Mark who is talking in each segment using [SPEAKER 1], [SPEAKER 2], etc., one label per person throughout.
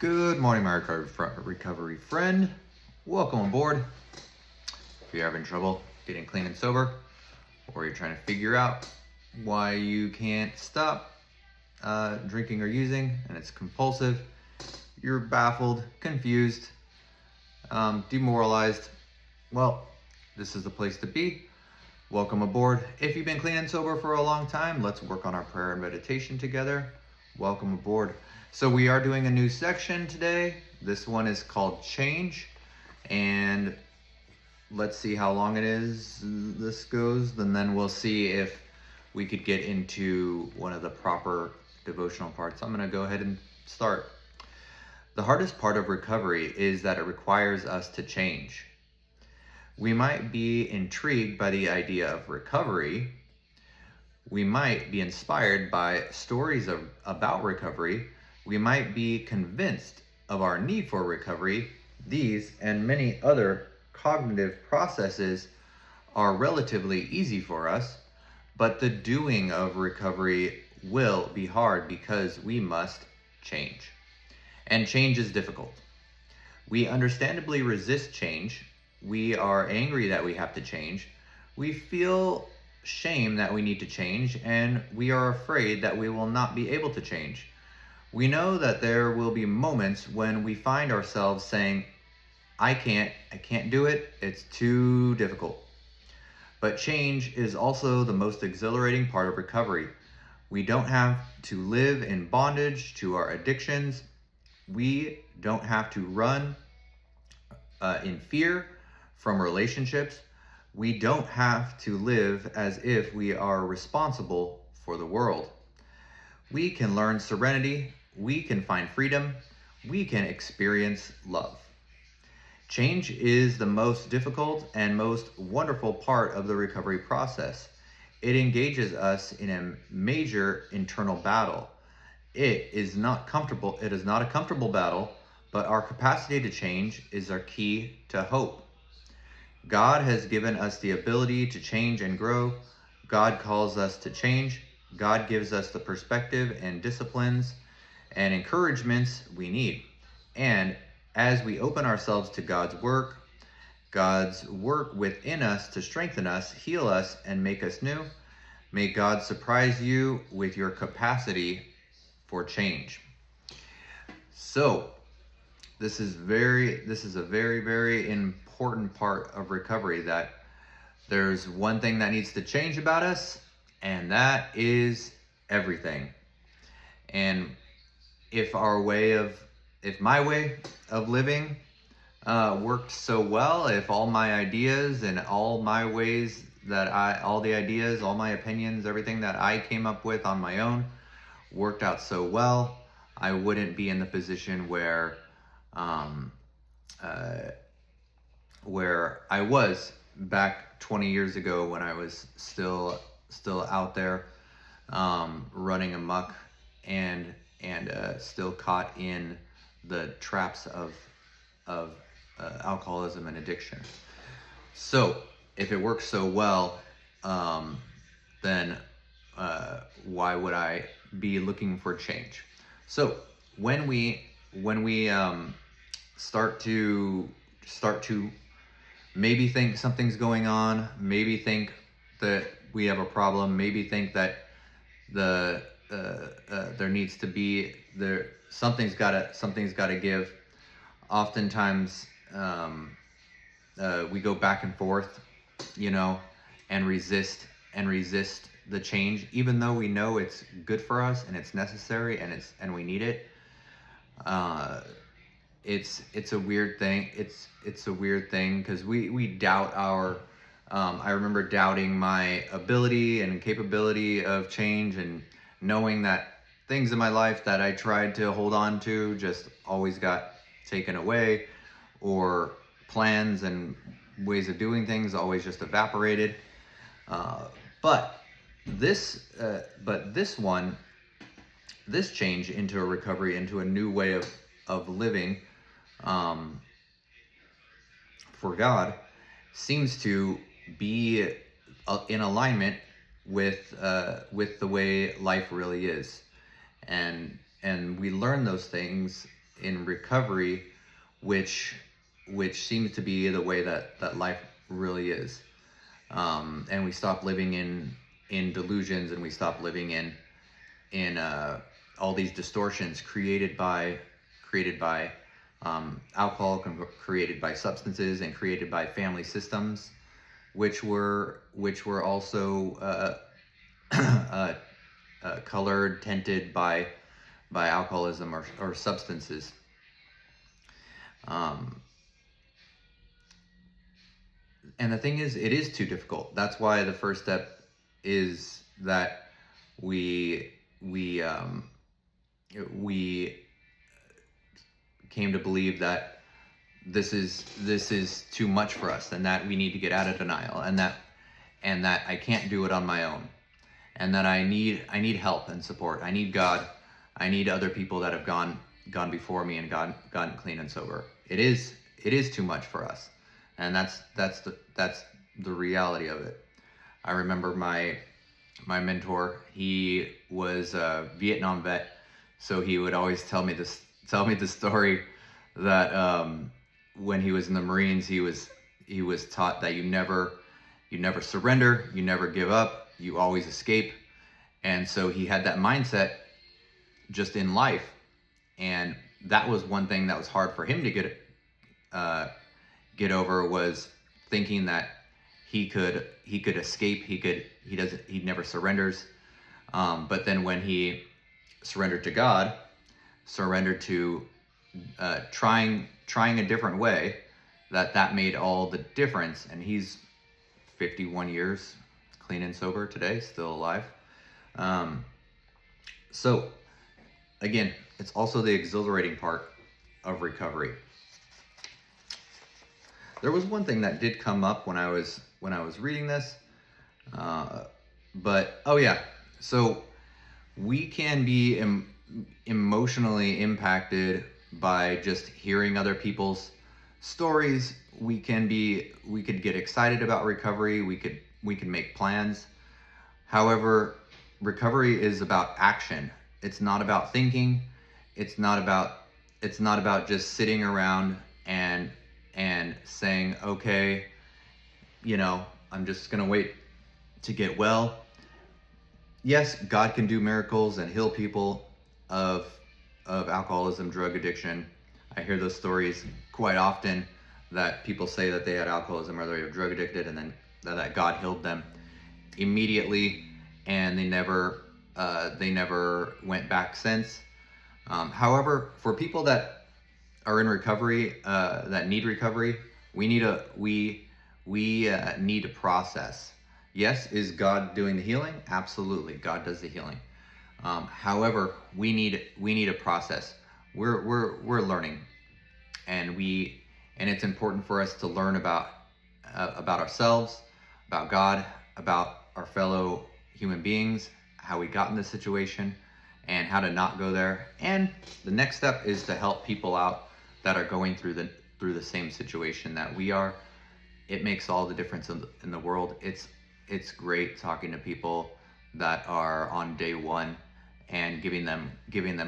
[SPEAKER 1] Good morning, my recovery friend. Welcome aboard. If you're having trouble getting clean and sober, or you're trying to figure out why you can't stop drinking or using, and it's compulsive, you're baffled, confused, demoralized, well, this is the place to be. Welcome aboard. If you've been clean and sober for a long time, let's work on our prayer and meditation together. Welcome aboard. So we are doing a new section today. This one is called Change, and let's see how long it is this goes, and then we'll see if we could get into one of the proper devotional parts. I'm going to go ahead and start. The hardest part of recovery is that it requires us to change. We might be intrigued by the idea of recovery. We might be inspired by stories about recovery. We might be convinced of our need for recovery. These and many other cognitive processes are relatively easy for us, but the doing of recovery will be hard because we must change. And change is difficult. We understandably resist change. We are angry that we have to change. We feel shame that we need to change, and we are afraid that we will not be able to change. We know that there will be moments when we find ourselves saying, I can't do it, it's too difficult. But change is also the most exhilarating part of recovery. We don't have to live in bondage to our addictions. We don't have to run in fear from relationships. We don't have to live as if we are responsible for the world. We can learn serenity. We can find freedom. We can experience love. Change is the most difficult and most wonderful part of the recovery process. It engages us in a major internal battle. It is not comfortable. It is not a comfortable battle, but our capacity to change is our key to hope. God has given us the ability to change and grow. God calls us to change. God gives us the perspective and disciplines and encouragements we need. And as we open ourselves to God's work within us to strengthen us, heal us, and make us new, may God surprise you with your capacity for change. So, this is a very, very important part of recovery, that there's one thing that needs to change about us, and that is everything. And if my way of living worked so well, if all my ideas and all my ways all the ideas, all my opinions, everything that I came up with on my own worked out so well, I wouldn't be in the position where I was back 20 years ago, when I was still out there running amok and still caught in the traps of alcoholism and addiction. So if it works so well, then why would I be looking for change? So when we start to maybe think something's going on, maybe think that we have a problem, maybe think that there needs to be something's gotta give. Oftentimes we go back and forth, and resist the change, even though we know it's good for us and it's necessary and we need it. It's a weird thing. It's a weird thing because we doubt our. I remember doubting my ability and capability of change, and knowing that things in my life that I tried to hold on to just always got taken away, or plans and ways of doing things always just evaporated. But this change into a recovery, into a new way of living for God, seems to be in alignment with the way life really is, and we learn those things in recovery, which seems to be the way that life really is. And we stop living in delusions, and we stop living in all these distortions created by alcohol, created by substances, and created by family systems, which were also colored, tinted by alcoholism or substances. And the thing is, it is too difficult. That's why the first step is that we came to believe that this is too much for us, and that we need to get out of denial, and that I can't do it on my own, and that I need help and support. I need God. I need other people that have gone before me and gotten clean and sober. It is too much for us, and that's the reality of it. I remember my mentor. He was a Vietnam vet, so he would always tell me the story that when he was in the Marines, he was taught that you never surrender, you never give up, you always escape. And so he had that mindset just in life, and that was one thing that was hard for him to get over, was thinking that he could escape, he never surrenders. But then when he surrendered to God, surrendered to trying a different way, that made all the difference. And he's 51 years clean and sober today, still alive. So again, it's also the exhilarating part of recovery. There was one thing that did come up when I was reading this, but oh yeah, so we can be emotionally impacted by just hearing other people's stories. We could get excited about recovery. We could make plans. However, recovery is about action. It's not about thinking. It's not about just sitting around and saying, okay, I'm just gonna wait to get well. Yes, God can do miracles and heal people of alcoholism, drug addiction. I hear those stories quite often, that people say that they had alcoholism or they were drug addicted, and then that God healed them immediately, and they never went back since. However, for people that are in recovery, that need recovery, we need a process. Yes, is God doing the healing? Absolutely, God does the healing. However, we need a process. We're learning, and it's important for us to learn about ourselves, about God, about our fellow human beings, how we got in this situation, and how to not go there. And the next step is to help people out that are going through the same situation that we are. It makes all the difference in the world. It's great talking to people that are on day one and giving them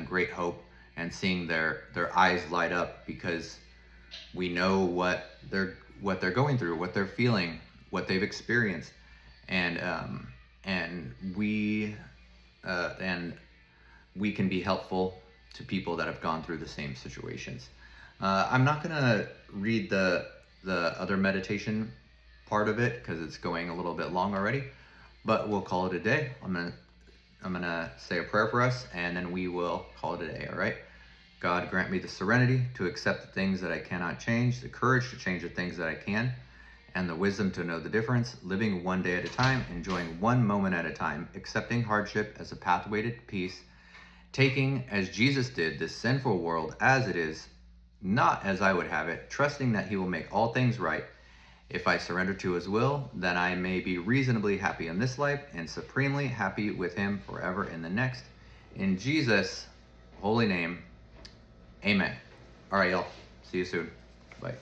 [SPEAKER 1] great hope, and seeing their eyes light up, because we know what they're going through, what they're feeling, what they've experienced, and we can be helpful to people that have gone through the same situations. I'm not gonna read the other meditation part of it because it's going a little bit long already, but we'll call it a day. I'm gonna say a prayer for us, and then we will call it a day. All right. God, grant me the serenity to accept the things that I cannot change, the courage to change the things that I can, and the wisdom to know the difference, living one day at a time, enjoying one moment at a time, accepting hardship as a pathway to peace, taking, as Jesus did, this sinful world as it is, not as I would have it, trusting that he will make all things right. If I surrender to his will, then I may be reasonably happy in this life and supremely happy with him forever in the next. In Jesus' holy name, amen. All right, y'all. See you soon. Bye.